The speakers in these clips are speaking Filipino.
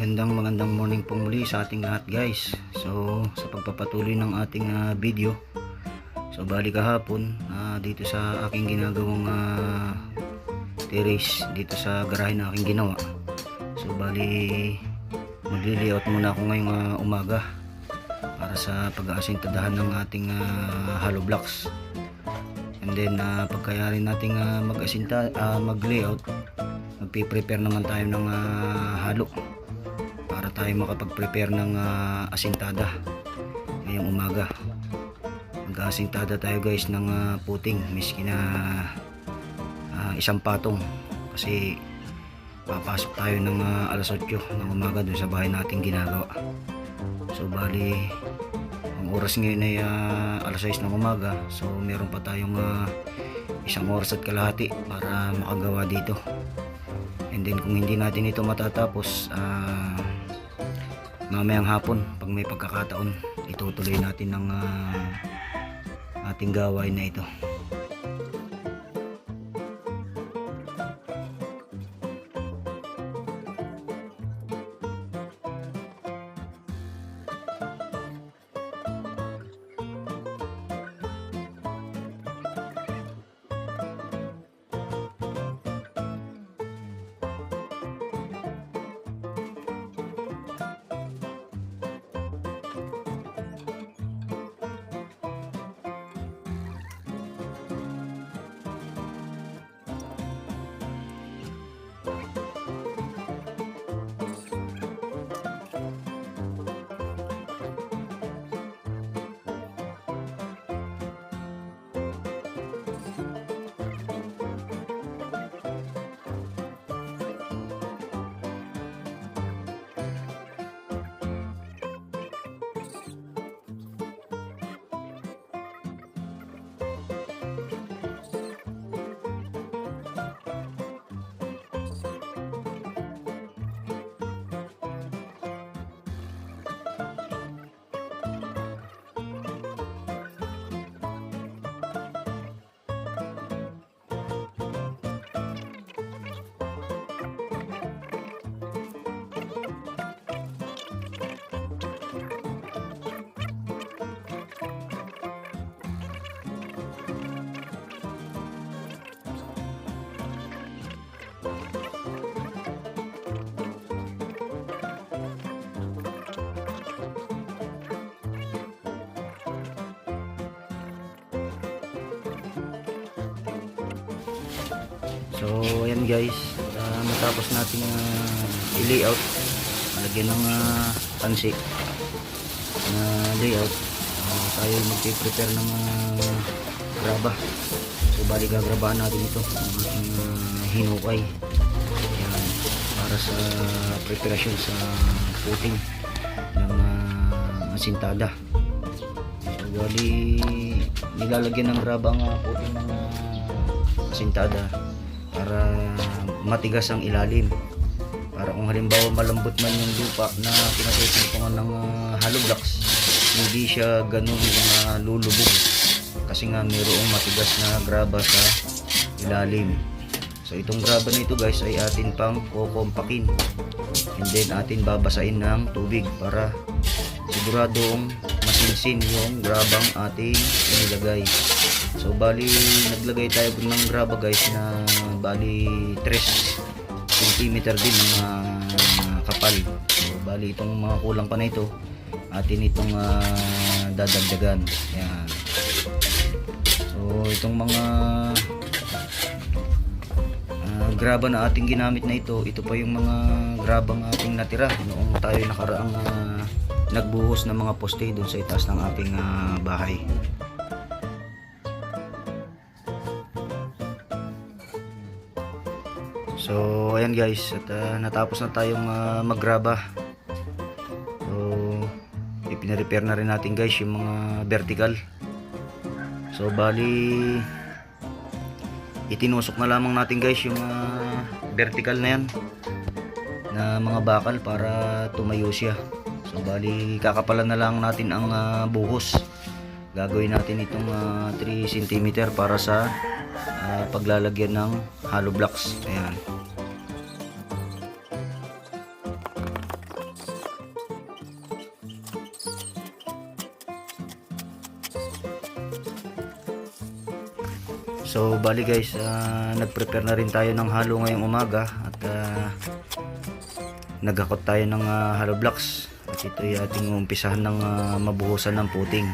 Magandang morning pong muli sa ating lahat guys. So sa pagpapatuloy ng ating video, so bali kahapon dito sa aking ginagawang terrace dito sa garahe na aking ginawa. So bali magli-layout muna ako ngayong umaga para sa pag-aasintadahan ng ating hollow blocks. And then pagkayarin nating mag-layout, magpi-prepare naman tayo ng halo para tayo makapag-prepare ng asintada ngayong umaga. Mag-asintada tayo guys ng puting miski na isang patong, kasi papasok tayo ng alas 8 ng umaga dun sa bahay nating ginagawa. So bali ang oras ngayon ay alas 6 ng umaga, so meron pa tayong isang oras at kalahati para makagawa dito. And then kung hindi natin ito matatapos, mamayang hapon pag may pagkakataon, itutuloy natin ng ating gawain na ito. So ayan guys, matapos natin i-layout, malagyan ng pansik na layout, tayo magpiprepare ng graba. So bali gagrabahan natin ito ng ating hinukay. Ayan, para sa preparasyon sa footing ng asintada. So bali nilalagyan ng graba ang footing ng asintada para matigas ang ilalim, para kung halimbawa malambot man yung lupa na pinatutungan ng hollow blocks, hindi siya ganun lulubog, kasi nga mayroong matigas na graba sa ilalim. So itong graba na ito guys ay atin pang kukompakin, and then atin babasain ng tubig para siguradong masinsin yung grabang ating inilagay. So bali naglagay tayo ng graba guys na bali 3 cm din ng kapal. So bali itong mga kulang pa na ito, atin itong dadagdagan. Yan. So itong mga graba na ating ginamit na ito pa yung mga grabang ating natira noong tayo nakaraang nagbuhos ng mga poste doon sa itaas ng ating bahay. So ayan guys, at natapos na tayong maggraba. So ipina-repair na rin natin guys yung mga vertical. So bali itinusok na lamang natin guys yung vertical na yan na mga bakal para tumayo siya. So bali kakapalan na lang natin ang buhos. Gagawin natin itong 3 cm para sa paglalagyan ng hollow blocks. Ayan. So bali guys, nag-prepare na rin tayo ng halo ngayong umaga at naghakot tayo ng hollow blocks at ito ay ating umpisahan ng mabuhusan ng puting.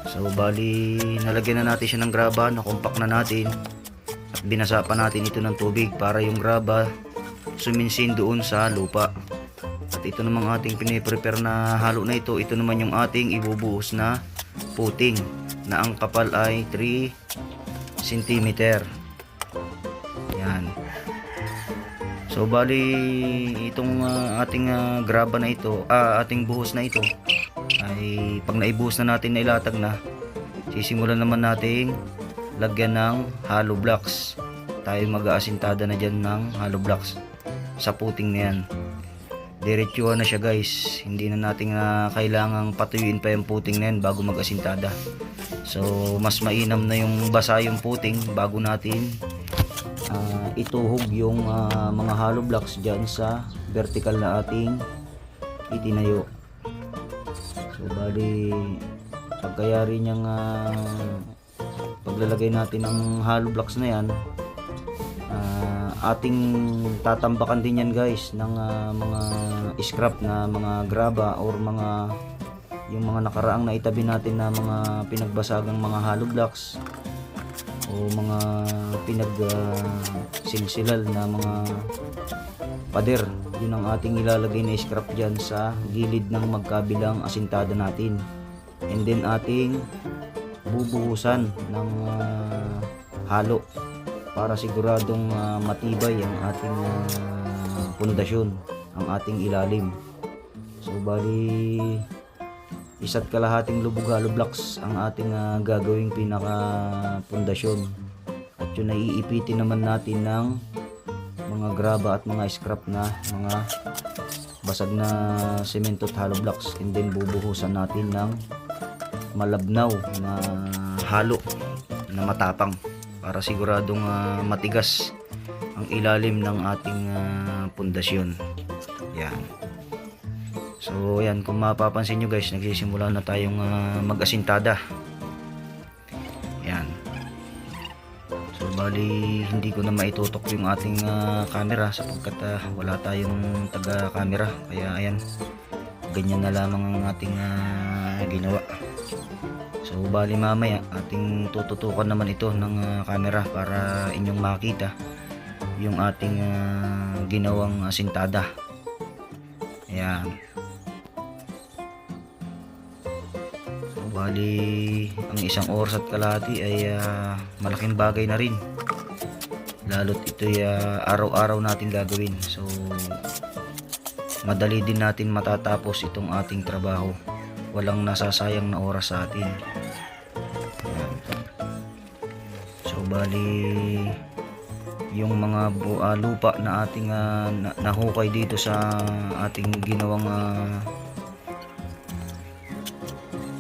So bali nalagyan na natin siya ng graba, nakompak na natin at binasa pa natin ito ng tubig para yung graba suminsin doon sa lupa. At ito namang ating piniprepare na halo na ito naman yung ating ibubuhos na puting na ang kapal ay 3 cm. Yan. So bali itong ating graba na ito, ating buhos na ito ay pag naibuhos na natin, na ilatag na, sisimulan naman nating lagyan ng hollow blocks. Tayo mag-aasintada na dyan ng hollow blocks sa puting na yan. Diretsuhan na siya guys, hindi na natin kailangang patuyuin pa yung puting na yan bago mag-asintada. So mas mainam na yung basa yung puting bago natin ituhog yung mga hollow blocks dyan sa vertical na ating itinayo. So bali pagkayari niyang paglalagay natin ng hollow blocks na yan, ating tatambakan din yan guys ng mga scrap na mga graba or yung mga nakaraang naitabi natin na mga pinagbasagang mga hollow blocks o mga silsilal na mga pader. Yun ang ating ilalagay na scrap dyan sa gilid ng magkabilang asintada natin, and then ating bubuhusan ng halo para siguradong matibay ang ating pundasyon, ang ating ilalim. So bali isa't kalahating lubog hollow blocks ang ating gagawing pinaka pundasyon, at yun ay iipitin naman natin ng mga graba at mga scrap na mga basag na semento at hollow blocks, and then bubuhusan natin ng malabnaw na halo na matapang para siguradong matigas ang ilalim ng ating pundasyon. Yan. So yan, kung mapapansin nyo guys, nagsisimula na tayong mag-asintada. Yan. So bali hindi ko na maitutok yung ating camera sapagkat wala tayong taga camera, kaya ayan, ganyan na lamang ang ating ginawa. So bali mamaya ating tututukan naman ito ng camera para inyong makita yung ating ginawang asintada. Ayan. So bali ang isang oras at kalahati ay malaking bagay na rin, lalo't ito ay araw-araw natin gagawin. So madali din natin matatapos itong ating trabaho, walang nasasayang na oras sa atin. Ayan. So bali yung mga lupa na ating nahukay dito sa ating ginawang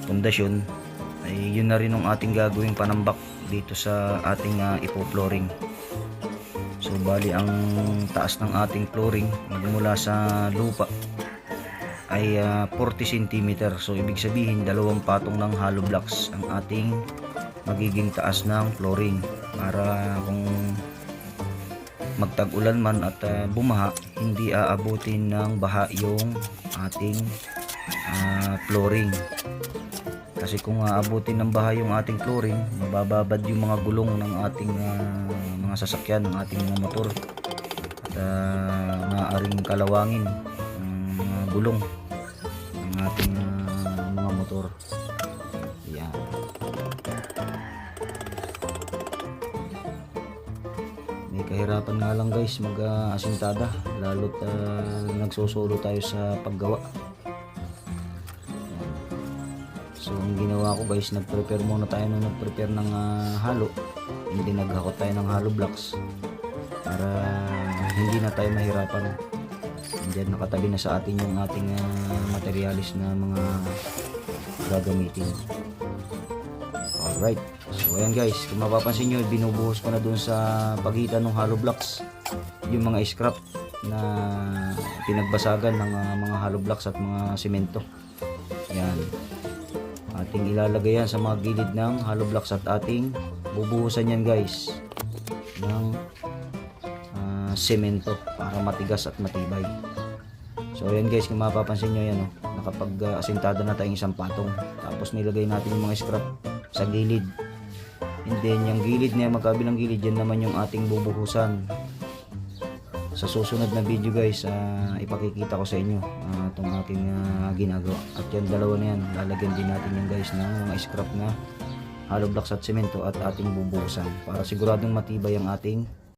pundasyon ay yun na rin ang ating gagawing panambak dito sa ating ipo-flooring. So bali ang taas ng ating flooring magmula sa lupa ay 40 cm. So ibig sabihin dalawang patong ng hollow blocks ang ating magiging taas ng flooring, para kung magtag-ulan man at bumaha, hindi aabutin ng baha yung ating flooring. Kasi kung aabutin ng baha yung ating flooring, mabababad yung mga gulong ng ating mga sasakyan, ng ating mga motor, at maaaring kalawangin ang mga gulong ng ating mga motor. Yan. May kahirapan nga lang guys mag-asintada, lalo't nagsusolo tayo sa paggawa. So ang ginawa ko guys, nag-prepare muna tayo nung nag-prepare ng halo, hindi naghakot tayo ng hollow blocks para hindi na tayo mahirapan. Diyan nakatabi na sa atin yung ating materialis na mga gagamitin. Alright, so ayan guys, kung mapapansin nyo, binubuhos ko na dun sa pagitan ng hollow blocks yung mga scrap na pinagbasagan ng mga hollow blocks at mga semento. Yan, ating ilalagay yan sa mga gilid ng hollow blocks at ating bubuhusan yan guys ng semento para matigas at matibay. So ayan guys, kung mapapansin nyo yan, nakapag asintada na tayong isang patong. Tapos nilagay natin yung mga scrap sa gilid. And then yung gilid na magkabilang gilid, yan naman yung ating bubuhusan. Sa susunod na video guys, ipakikita ko sa inyo itong aking ginagawa. At yan, dalawa na yan, lalagyan din natin yan guys ng mga scrap na hollow blocks at semento at ating bubuhusan para siguradong matibay ang ating